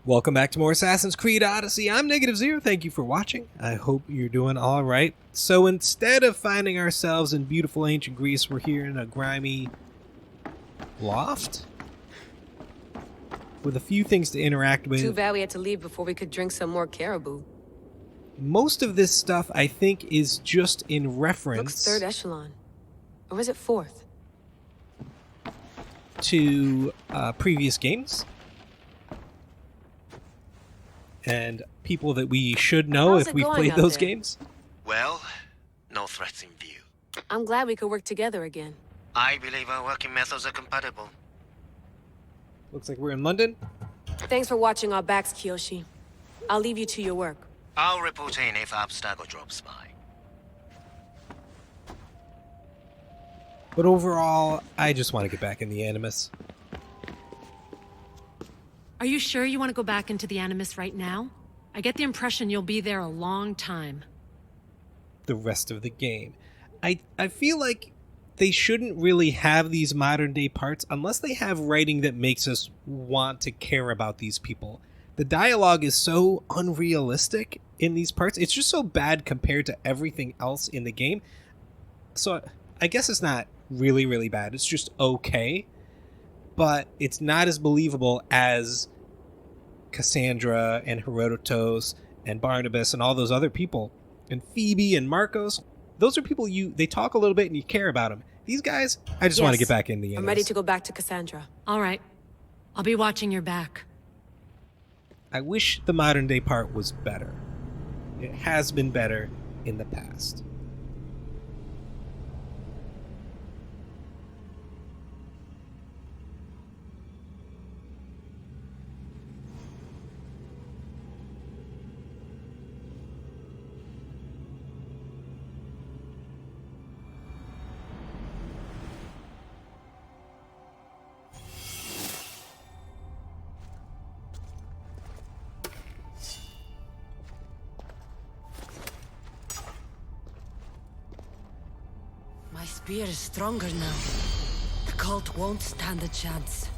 Welcome back to more Assassin's Creed Odyssey. I'm Negative Zero. Thank you for watching. I hope you're doing all right. So instead of finding ourselves in beautiful ancient Greece, we're here in a grimy loft with a few things to interact with. Too bad we had to leave before we could drink some more caribou. Most of this stuff, I think, is just in reference... Looks third echelon. Or was it fourth? ...to previous games. And people that we should know if we've played those games. Well, no threats in view. I'm glad we could work together again. I believe our working methods are compatible. Looks like we're in London. Thanks for watching our backs, Kiyoshi. I'll leave you to your work. I'll report in if Abstergo drops by. But overall, I just want to get back in the Animus. Are you sure you want to go back into the Animus right now? I get the impression you'll be there a long time. The rest of the game. I feel like they shouldn't really have these modern day parts unless they have writing that makes us want to care about these people. The dialogue is so unrealistic in these parts. It's just so bad compared to everything else in the game. So I guess it's not really, really bad. It's just okay. But it's not as believable as Kassandra and Herodotus and Barnabas and all those other people. And Phoebe and Marcos. Those are people they talk a little bit and you care about them. These guys, I just want to get back in the Animus. I'm ready to go back to Kassandra. All right. I'll be watching your back. I wish the modern day part was better. It has been better in the past. My spear is stronger now. The cult won't stand a chance.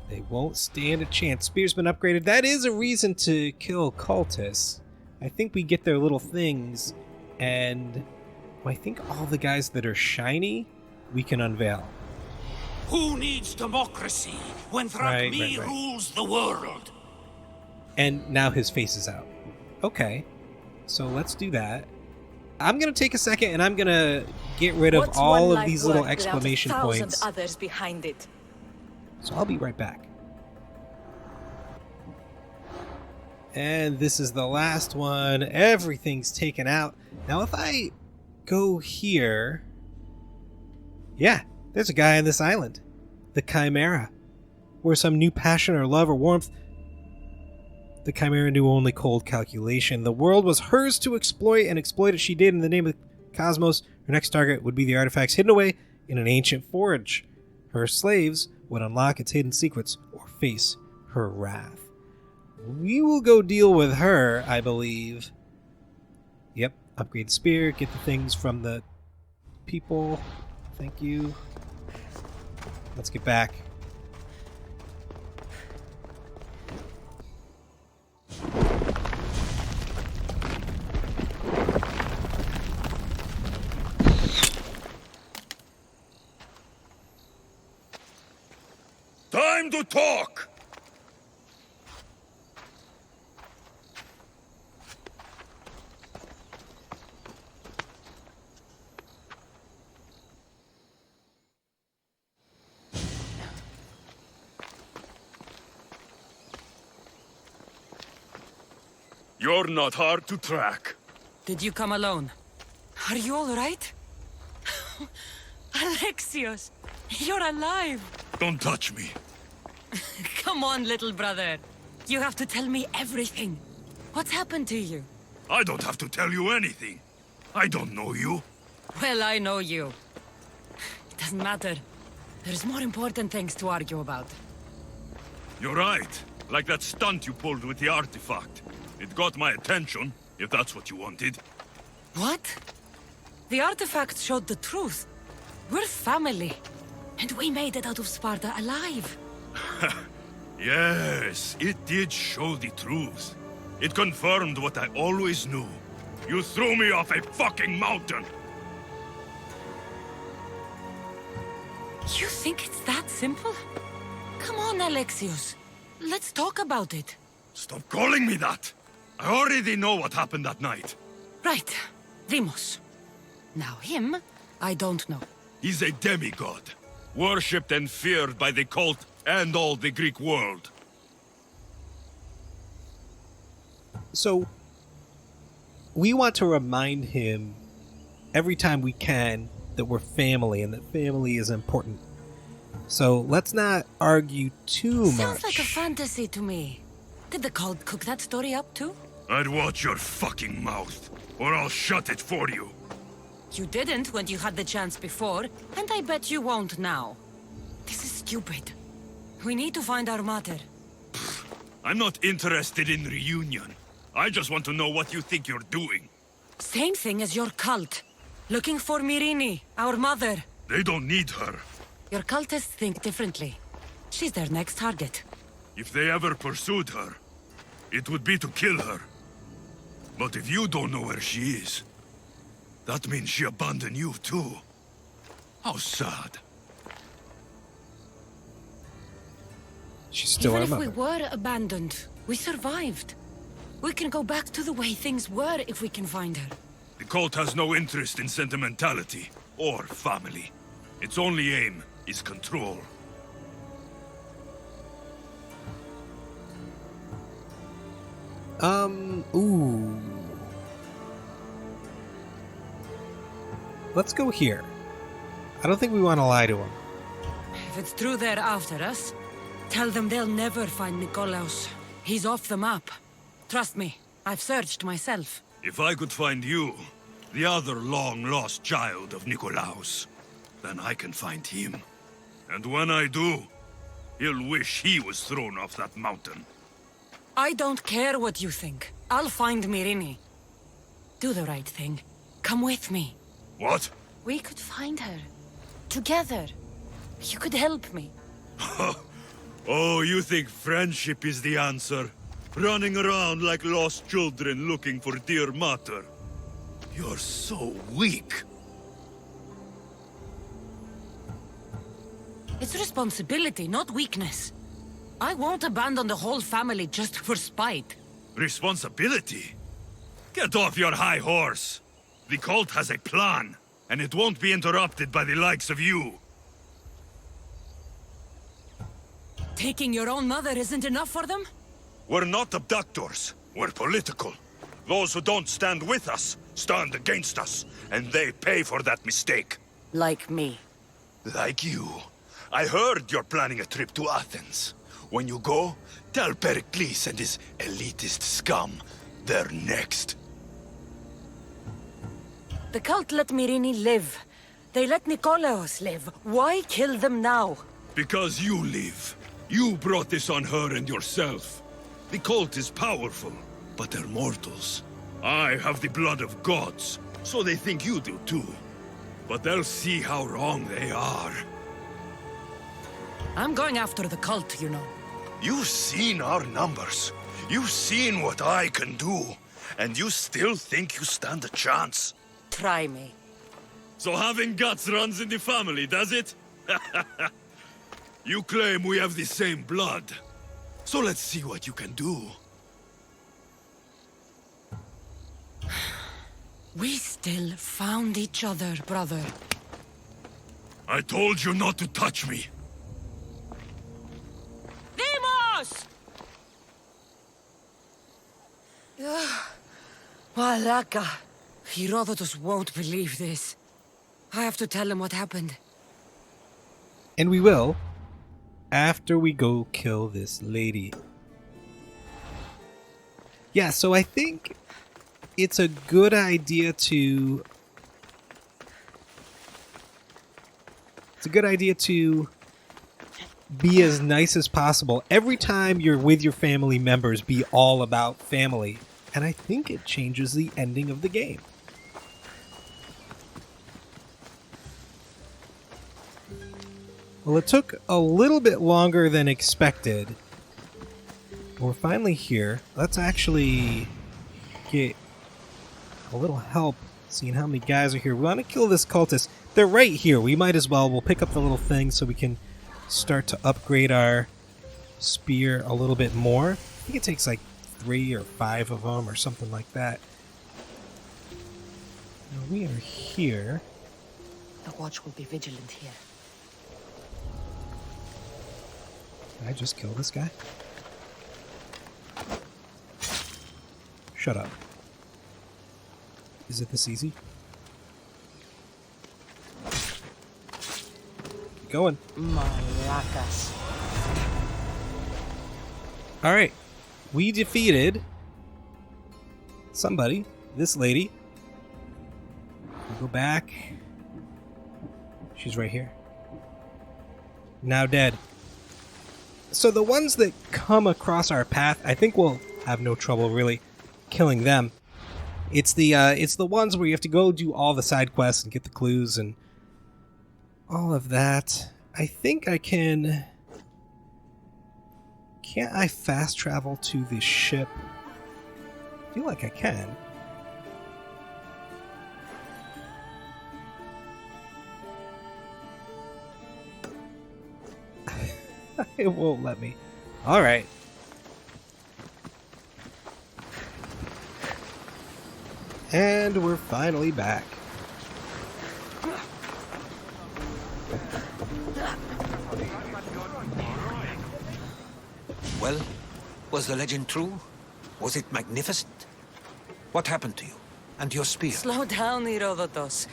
They won't stand a chance. Spear's been upgraded. That is a reason to kill cultists. I think we get their little things, and I think all the guys that are shiny, we can unveil. Who needs democracy when Thrakmi rules the world? And now his face is out. Okay, so let's do that. I'm going to take a second and I'm going to get rid of all of these little exclamation points. Others behind it. So I'll be right back. And this is the last one. Everything's taken out. Now if I go here... Yeah, there's a guy on this island. The Chimera. Where some new passion or love or warmth... The Chimera knew only cold calculation. The world was hers to exploit, and exploit it she did in the name of the cosmos. Her next target would be the artifacts hidden away in an ancient forge. Her slaves would unlock its hidden secrets or face her wrath. We will go deal with her, I believe. Yep, upgrade the spear, get the things from the people. Thank you. Let's get back. Time to talk! You're not hard to track. Did you come alone? Are you all right? Alexios, you're alive. Don't touch me. Come on, little brother. You have to tell me everything. What's happened to you? I don't have to tell you anything. I don't know you. Well, I know you. It doesn't matter. There's more important things to argue about. You're right. Like that stunt you pulled with the artifact. It got my attention, if that's what you wanted. What? The artifact showed the truth. We're family. And we made it out of Sparta alive. Yes, it did show the truth. It confirmed what I always knew. You threw me off a fucking mountain! You think it's that simple? Come on, Alexios. Let's talk about it. Stop calling me that! I already know what happened that night. Right. Deimos. Now him, I don't know. He's a demigod, worshipped and feared by the cult and all the Greek world. So, we want to remind him every time we can that we're family and that family is important. So, let's not argue too much. Sounds like a fantasy to me. Did the cult cook that story up too? I'd watch your fucking mouth, or I'll shut it for you. You didn't when you had the chance before, and I bet you won't now. This is stupid. We need to find our mater. I'm not interested in reunion. I just want to know what you think you're doing. Same thing as your cult. Looking for Myrrine, our mother. They don't need her. Your cultists think differently. She's their next target. If they ever pursued her, it would be to kill her. But if you don't know where she is, that means she abandoned you too. How sad. She's still Even our if mother. we were abandoned, we survived. We can go back to the way things were if we can find her. The cult has no interest in sentimentality or family. Its only aim is control. Ooh. Let's go here. I don't think we want to lie to him. If it's true they're after us, tell them they'll never find Nikolaos. He's off the map. Trust me, I've searched myself. If I could find you, the other long-lost child of Nikolaos, then I can find him. And when I do, he'll wish he was thrown off that mountain. I don't care what you think. I'll find Myrrine. Do the right thing. Come with me. What? We could find her. Together. You could help me. Oh, you think friendship is the answer? Running around like lost children looking for dear mater. You're so weak. It's responsibility, not weakness. I won't abandon the whole family just for spite. Responsibility? Get off your high horse. The cult has a plan, and it won't be interrupted by the likes of you. Taking your own mother isn't enough for them? We're not abductors. We're political. Those who don't stand with us stand against us, and they pay for that mistake. Like me. Like you. I heard you're planning a trip to Athens. When you go, tell Pericles and his elitist scum they're next. The cult let Myrrine live. They let Nikolaos live. Why kill them now? Because you live. You brought this on her and yourself. The cult is powerful, but they're mortals. I have the blood of gods, so they think you do too. But they'll see how wrong they are. I'm going after the cult, you know. You've seen our numbers. You've seen what I can do. And you still think you stand a chance? Try me. So having guts runs in the family, does it? You claim we have the same blood. So let's see what you can do. We still found each other, brother. I told you not to touch me. Deimos! Malaka. Herodotus won't believe this. I have to tell him what happened. And we will, after we go kill this lady. Yeah, so I think it's a good idea to... be as nice as possible. Every time you're with your family members, be all about family. And I think it changes the ending of the game. Well, it took a little bit longer than expected, We're finally here. Let's actually get a little help seeing how many guys are here. We want to kill this cultist. They're right here. We might as well. We'll pick up the little thing so we can start to upgrade our spear a little bit more. I think it takes like 3 or 5 of them or something like that. Now we are here. The watch will be vigilant here. Did I just kill this guy? Shut up. Is it this easy? Keep going. Maracas. Alright. We defeated somebody. This lady. We go back. She's right here. Now dead. So the ones that come across our path, I think we'll have no trouble really killing them. It's the ones where you have to go do all the side quests and get the clues and all of that. I think I can... Can't I fast travel to the ship? I feel like I can. It won't let me. Alright. And we're finally back. Well, was the legend true? Was it magnificent? What happened to you? And your spear? Slow down, Herodotus.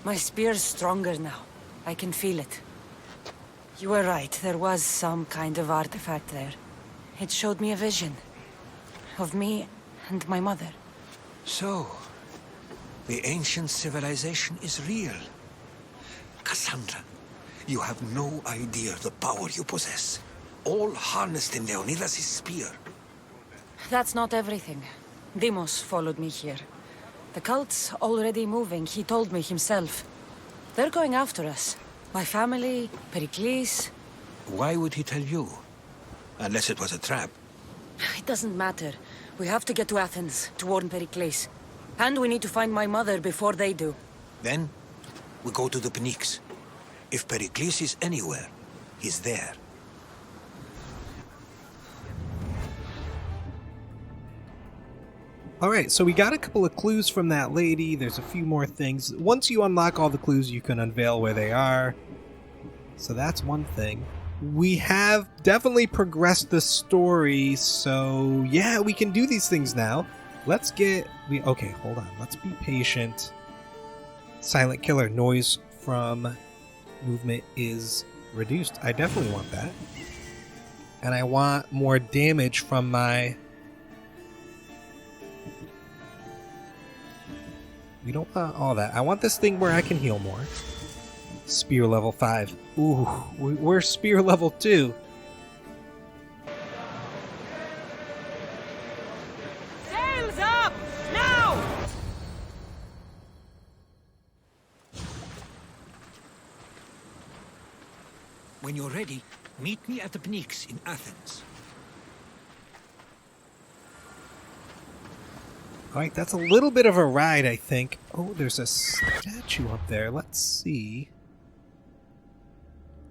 My spear's stronger now. I can feel it. You were right, there was some kind of artifact there. It showed me a vision. Of me and my mother. So, the ancient civilization is real. Kassandra, you have no idea the power you possess. All harnessed in Leonidas' spear. That's not everything. Deimos followed me here. The cult's already moving, he told me himself. They're going after us. My family, Pericles. Why would he tell you? Unless it was a trap. It doesn't matter. We have to get to Athens to warn Pericles. And we need to find my mother before they do. Then, we go to the Pnyx. If Pericles is anywhere, he's there. Alright, so we got a couple of clues from that lady. There's a few more things. Once you unlock all the clues, you can unveil where they are. So that's one thing. We have definitely progressed the story, so yeah, we can do these things now. Let's get... Okay, hold on. Let's be patient. Silent killer. Noise from movement is reduced. I definitely want that. And I want more damage from my... We don't want all that. I want this thing where I can heal more. Spear level 5. Ooh, we're spear level 2. Sails up! Now! When you're ready, meet me at the Pnyx in Athens. Alright, that's a little bit of a ride, I think. Oh, there's a statue up there. Let's see.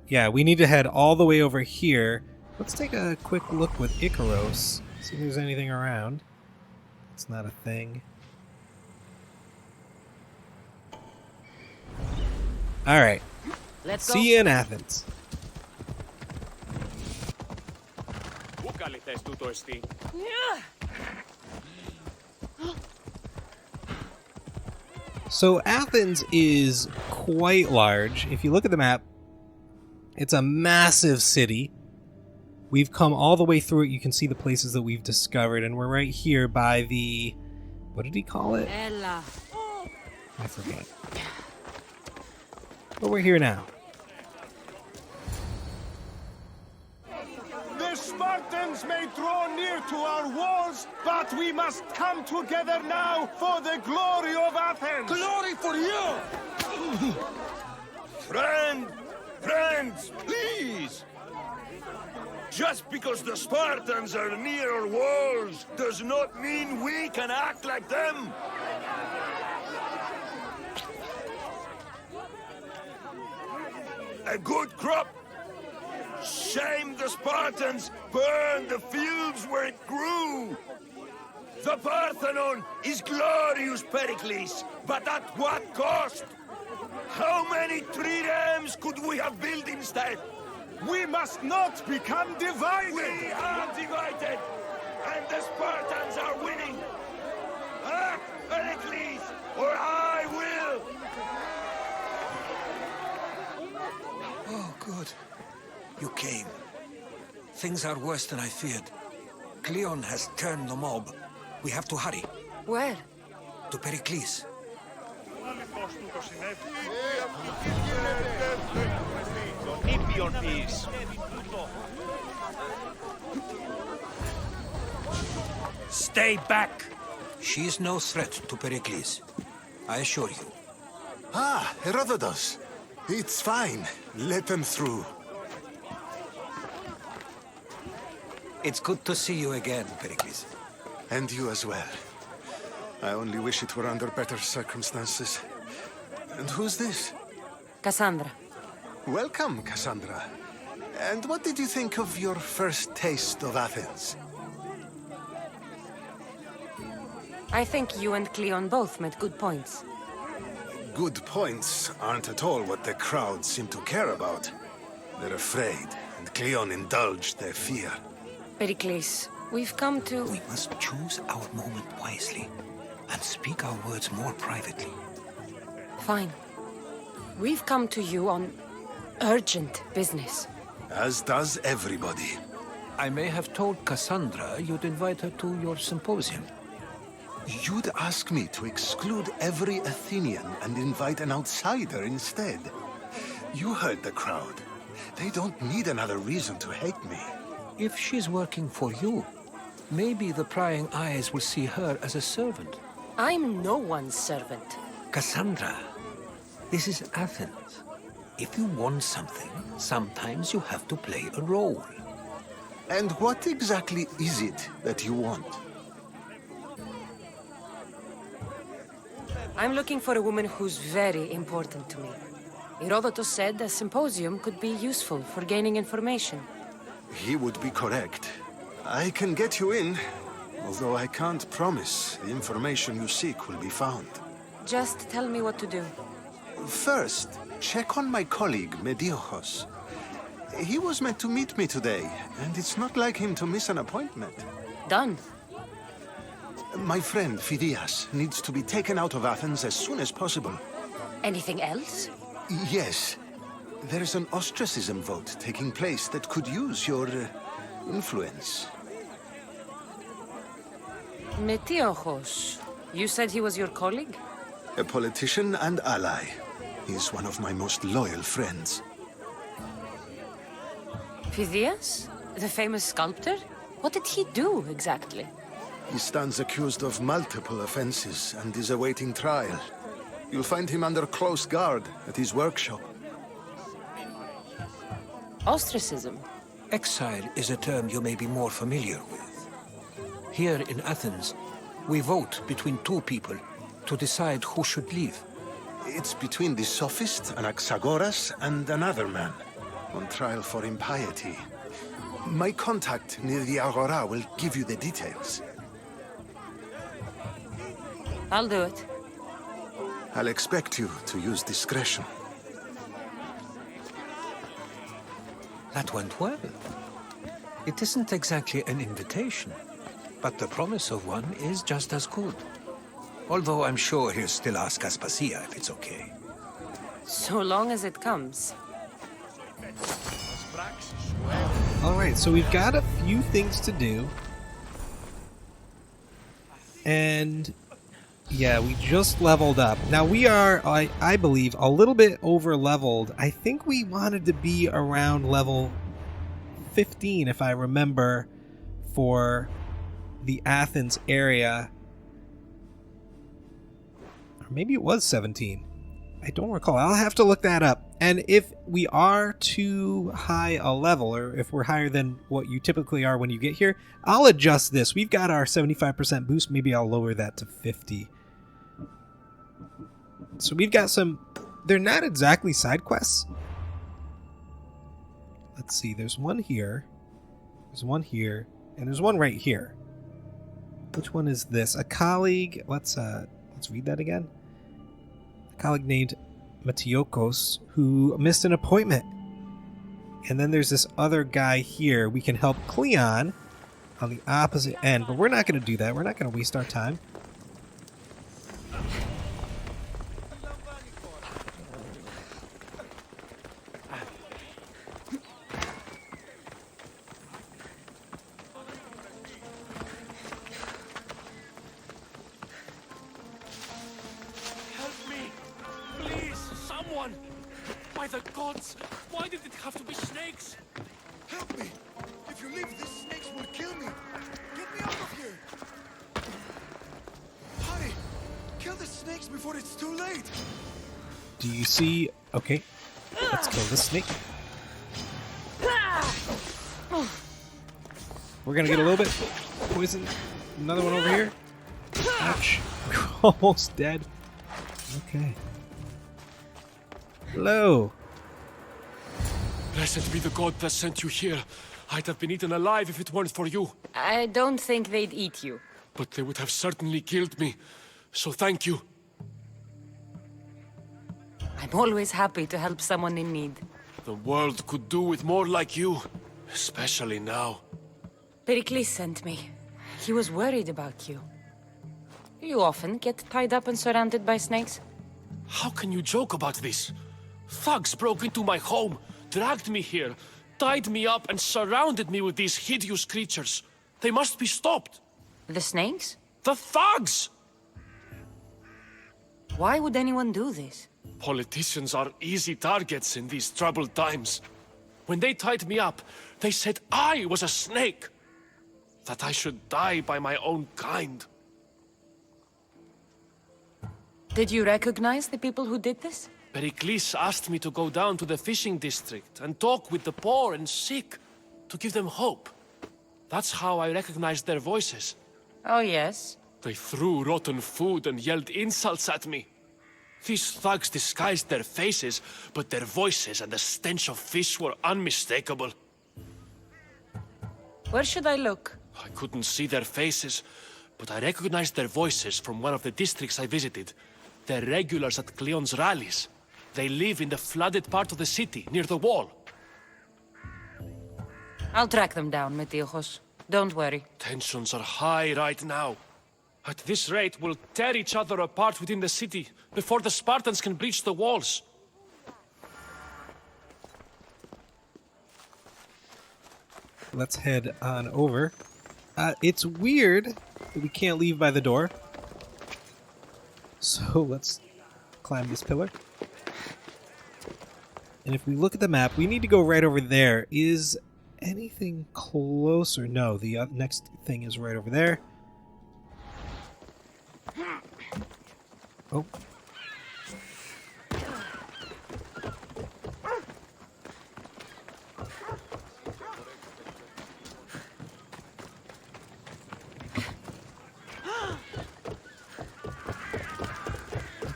Yeah, we need to head all the way over here. Let's take a quick look with Ikaros. See if there's anything around. It's not a thing. Alright. Let's go. See you in Athens. So Athens is quite large. If you look at the map, it's a massive city. We've come all the way through it. You can see the places that we've discovered, and we're right here by the... What did he call it? Ella. I forget. But we're here now. The Spartans may draw near to our walls, but we must come together now for the glory of Athens! Glory for you! Friends, please! Just because the Spartans are near our walls does not mean we can act like them! A good crop? Shame the Spartans burned the fields where it grew! The Parthenon is glorious, Pericles, but at what cost? How many triremes could we have built instead? We must not become divided! We are divided, and the Spartans are winning! Act, Pericles, or I will! Oh, good. You came. Things are worse than I feared. Cleon has turned the mob. We have to hurry. Where? To Pericles. Stay back! She is no threat to Pericles. I assure you. Ah, Herodotus. It's fine. Let them through. It's good to see you again, Pericles. And you as well. I only wish it were under better circumstances. And who's this? Kassandra. Welcome, Kassandra. And what did you think of your first taste of Athens? I think you and Cleon both made good points. Good points aren't at all what the crowd seem to care about. They're afraid, and Cleon indulged their fear. Pericles, we've come to... We must choose our moment wisely, and speak our words more privately. Fine. We've come to you on urgent business. As does everybody. I may have told Kassandra you'd invite her to your symposium. You'd ask me to exclude every Athenian and invite an outsider instead. You heard the crowd. They don't need another reason to hate me. If she's working for you, maybe the prying eyes will see her as a servant. I'm no one's servant. Kassandra, this is Athens. If you want something, sometimes you have to play a role. And what exactly is it that you want? I'm looking for a woman who's very important to me. Herodotus said a symposium could be useful for gaining information. He would be correct. I can get you in, although I can't promise the information you seek will be found. Just tell me what to do. First, check on my colleague, Mediochos. He was meant to meet me today, and it's not like him to miss an appointment. Done. My friend, Phidias, needs to be taken out of Athens as soon as possible. Anything else? Yes. There's an ostracism vote taking place that could use your influence. Metiochos. You said he was your colleague? A politician and ally. He's one of my most loyal friends. Phidias? The famous sculptor? What did he do, exactly? He stands accused of multiple offenses and is awaiting trial. You'll find him under close guard at his workshop. Ostracism? Exile is a term you may be more familiar with. Here in Athens, we vote between two people to decide who should leave. It's between the sophist, Anaxagoras, and another man, on trial for impiety. My contact near the Agora will give you the details. I'll do it. I'll expect you to use discretion. That went well. It isn't exactly an invitation, but the promise of one is just as good. Although I'm sure he'll still ask Aspasia if it's okay. So long as it comes. Alright, so we've got a few things to do. And yeah, we just leveled up. Now we are, I believe, a little bit over leveled. I think we wanted to be around level 15, if I remember, for the Athens area. Or maybe it was 17. I don't recall. I'll have to look that up. And if we are too high a level, or if we're higher than what you typically are when you get here, I'll adjust this. We've got our 75% boost. Maybe I'll lower that to 50. So we've got some... They're not exactly side quests. Let's see. There's one here. There's one here. And there's one right here. Which one is this? A colleague... Let's read that again. A colleague named Matiokos who missed an appointment. And then there's this other guy here. We can help Cleon on the opposite end, but we're not going to do that. We're not going to waste our time. By the gods! Why did it have to be snakes? Help me! If you leave, these snakes will kill me! Get me out of here! Hurry! Kill the snakes before it's too late! Do you see... Okay. Let's kill this snake. We're gonna get a little bit poisoned. Another one over here. Ouch. We're almost dead. Okay. Hello. Blessed be the god that sent you here. I'd have been eaten alive if it weren't for you. I don't think they'd eat you. But they would have certainly killed me. So thank you. I'm always happy to help someone in need. The world could do with more like you. Especially now. Pericles sent me. He was worried about you. You often get tied up and surrounded by snakes? How can you joke about this? Thugs broke into my home, dragged me here, tied me up and surrounded me with these hideous creatures. They must be stopped. The snakes? The thugs! Why would anyone do this? Politicians are easy targets in these troubled times. When they tied me up, they said I was a snake. That I should die by my own kind. Did you recognize the people who did this? Pericles asked me to go down to the fishing district and talk with the poor and sick, to give them hope. That's how I recognized their voices. Oh, yes? They threw rotten food and yelled insults at me. These thugs disguised their faces, but their voices and the stench of fish were unmistakable. Where should I look? I couldn't see their faces, but I recognized their voices from one of the districts I visited. They're regulars at Cleon's rallies. They live in the flooded part of the city, near the wall. I'll track them down, Metiojos. Don't worry. Tensions are high right now. At this rate, we'll tear each other apart within the city, before the Spartans can breach the walls. Let's head on over. It's weird that we can't leave by the door. So let's climb this pillar. And if we look at the map, we need to go right over there. Is anything closer? No, the next thing is right over there. Oh.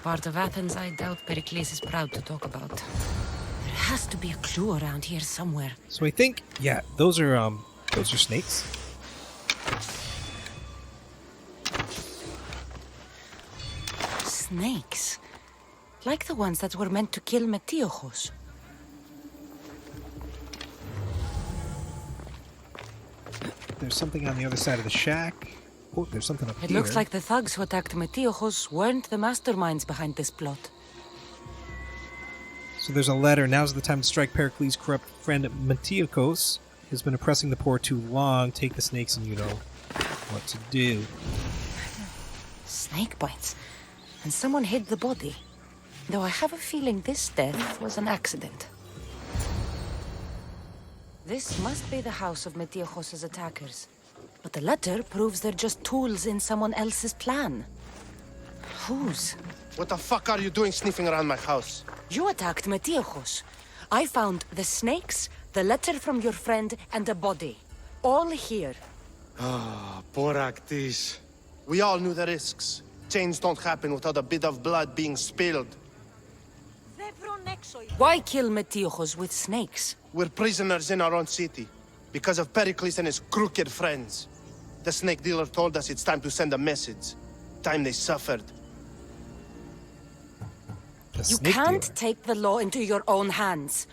Part of Athens I doubt Pericles is proud to talk about. There has to be a clue around here somewhere. So I think, yeah, those are snakes. Snakes? Like the ones that were meant to kill Metiojos. There's something on the other side of the shack. Oh, there's something up here. It looks like the thugs who attacked Metiojos weren't the masterminds behind this plot. So there's a letter. Now's the time to strike Pericles' corrupt friend Metiojos. Has been oppressing the poor too long. Take the snakes and you know what to do. Snake bites. And someone hid the body. Though I have a feeling this death was an accident. This must be the house of Metiojos' attackers. But the letter proves they're just tools in someone else's plan. Whose? What the fuck are you doing sniffing around my house? You attacked Metiochos. I found the snakes, the letter from your friend, and a body. All here. Ah, Boraktis. We all knew the risks. Change don't happen without a bit of blood being spilled. Why kill Metiochos with snakes? We're prisoners in our own city, because of Pericles and his crooked friends. The snake dealer told us it's time to send a message. Time they suffered. You can't take the law into your own hands.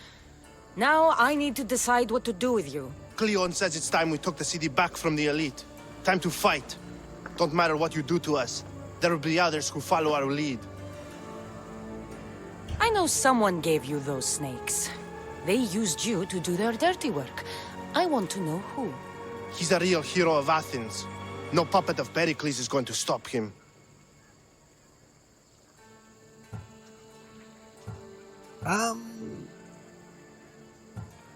Now I need to decide what to do with you. Cleon says it's time we took the city back from the elite. Time to fight. Don't matter what you do to us. There will be others who follow our lead. I know someone gave you those snakes. They used you to do their dirty work. I want to know who. He's a real hero of Athens. No puppet of Pericles is going to stop him.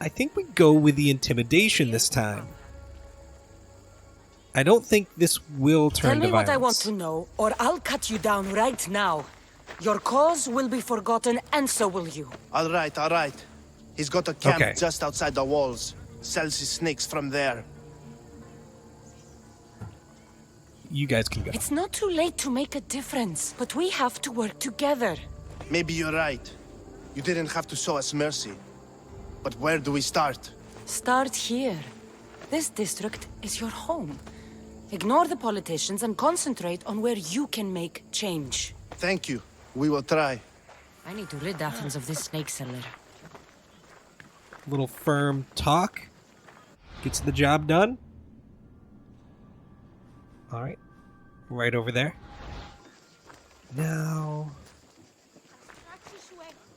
I think we go with the intimidation this time. I don't think this will turn to violence. Tell me what I want to know, or I'll cut you down right now. Your cause will be forgotten, and so will you. All right, all right. He's got a camp just outside the walls. Sells his snakes from there. You guys can go. It's not too late to make a difference, but we have to work together. Maybe you're right. You didn't have to show us mercy. But where do we start? Start here. This district is your home. Ignore the politicians and concentrate on where you can make change. Thank you. We will try. I need to rid Athens of this snake seller. Little firm talk. Gets the job done. Alright. Right over there. Now...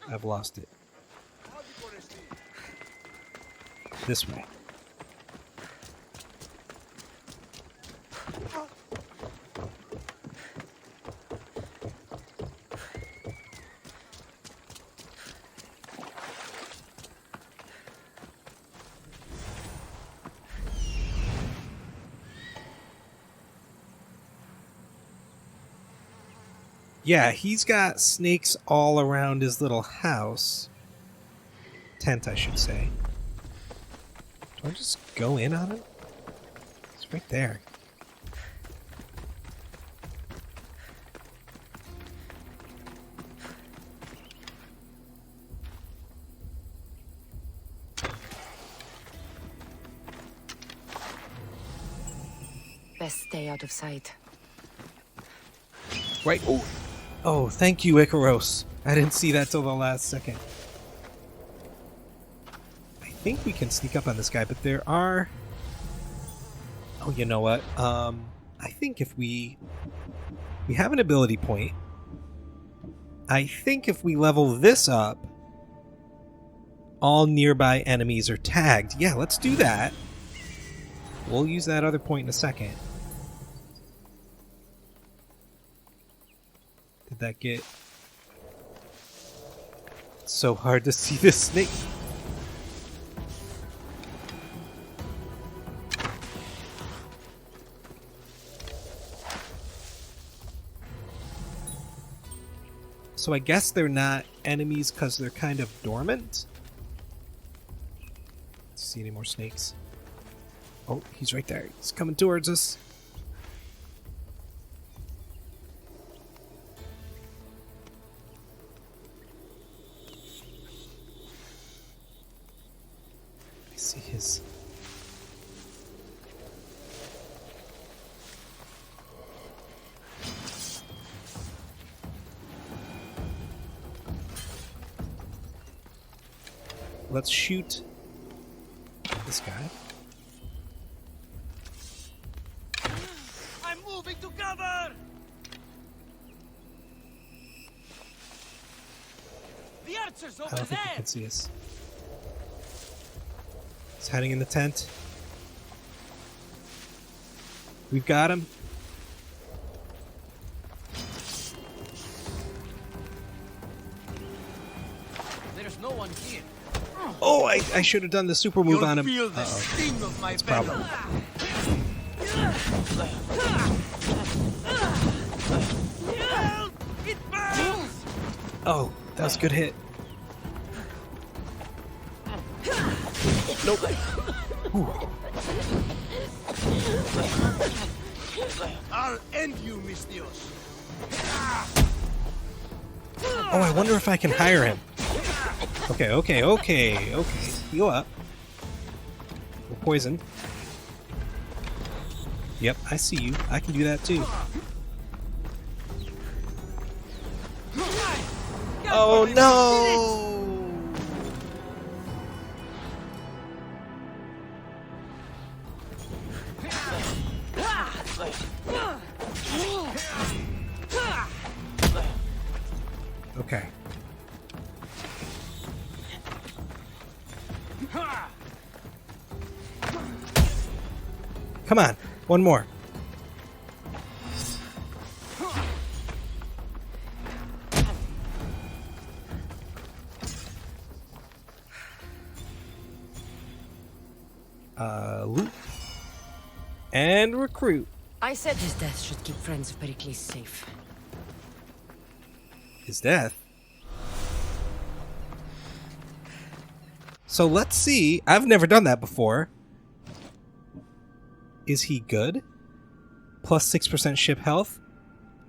I've lost it. This way. Yeah, he's got snakes all around his little house. Tent, I should say. Do I just go in on it? It's right there. Best stay out of sight. Right. Oh, thank you, Ikaros. I didn't see that till the last second. I think we can sneak up on this guy, but there are... Oh, you know what? I think if we have an ability point. I think if we level this up, all nearby enemies are tagged. Yeah, let's do that. We'll use that other point in a second. Did that get... It's so hard to see this snake. So I guess they're not enemies because they're kind of dormant. See any more snakes? Oh, he's right there. He's coming towards us. I see his... Let's shoot this guy. I'm moving to cover. The archers over I don't think there. he can see us. He's hiding in the tent. We've got him. There's no one here. Oh, I should have done the super move on him. Feel the sting of my That's a problem. It burns! Oh, that was a good hit. Nope. Ooh. I'll end you, Mistios. Oh, I wonder if I can hire him. Okay. Heal up. We're poisoned. Yep, I see you. I can do that too. Oh no! Okay. Come on, one more. Loot. And recruit. I said his death should keep friends of Pericles safe. His death? So let's see. I've never done that before. Is he good? Plus 6% ship health.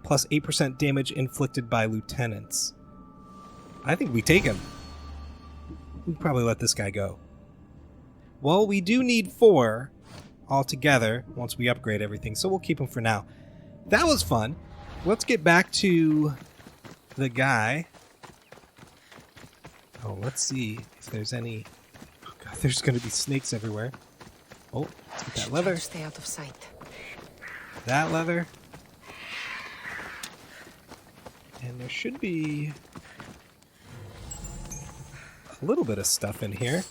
Plus 8% damage inflicted by lieutenants. I think we take him. We'd probably let this guy go. Well, we do need 4 altogether once we upgrade everything, so we'll keep him for now. That was fun. Let's get back to the guy. Oh, let's see if there's any... Oh god, there's going to be snakes everywhere. Oh, let's get that leather. Stay out of sight. That leather. And there should be a little bit of stuff in here.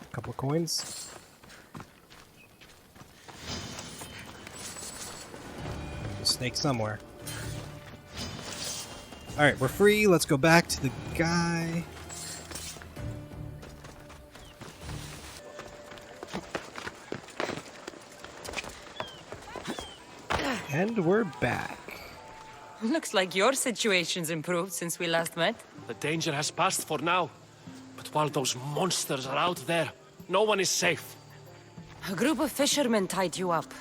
A couple of coins. There's a snake somewhere. Alright, we're free. Let's go back to the guy. And we're back. Looks like your situation's improved since we last met. The danger has passed for now. But while those monsters are out there, no one is safe. A group of fishermen tied you up.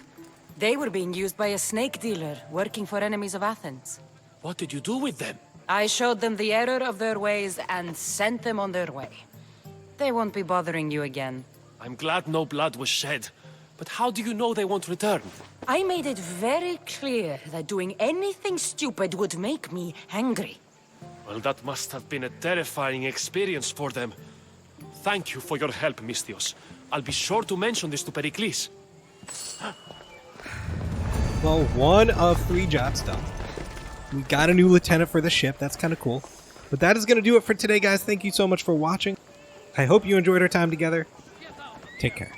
They were being used by a snake dealer working for enemies of Athens. What did you do with them? I showed them the error of their ways and sent them on their way. They won't be bothering you again. I'm glad no blood was shed. But how do you know they won't return? I made it very clear that doing anything stupid would make me angry. Well, that must have been a terrifying experience for them. Thank you for your help, Mistios. I'll be sure to mention this to Pericles. Well, 1 of 3 jobs done. We got a new lieutenant for the ship. That's kind of cool. But that is going to do it for today, guys. Thank you so much for watching. I hope you enjoyed our time together. Take care.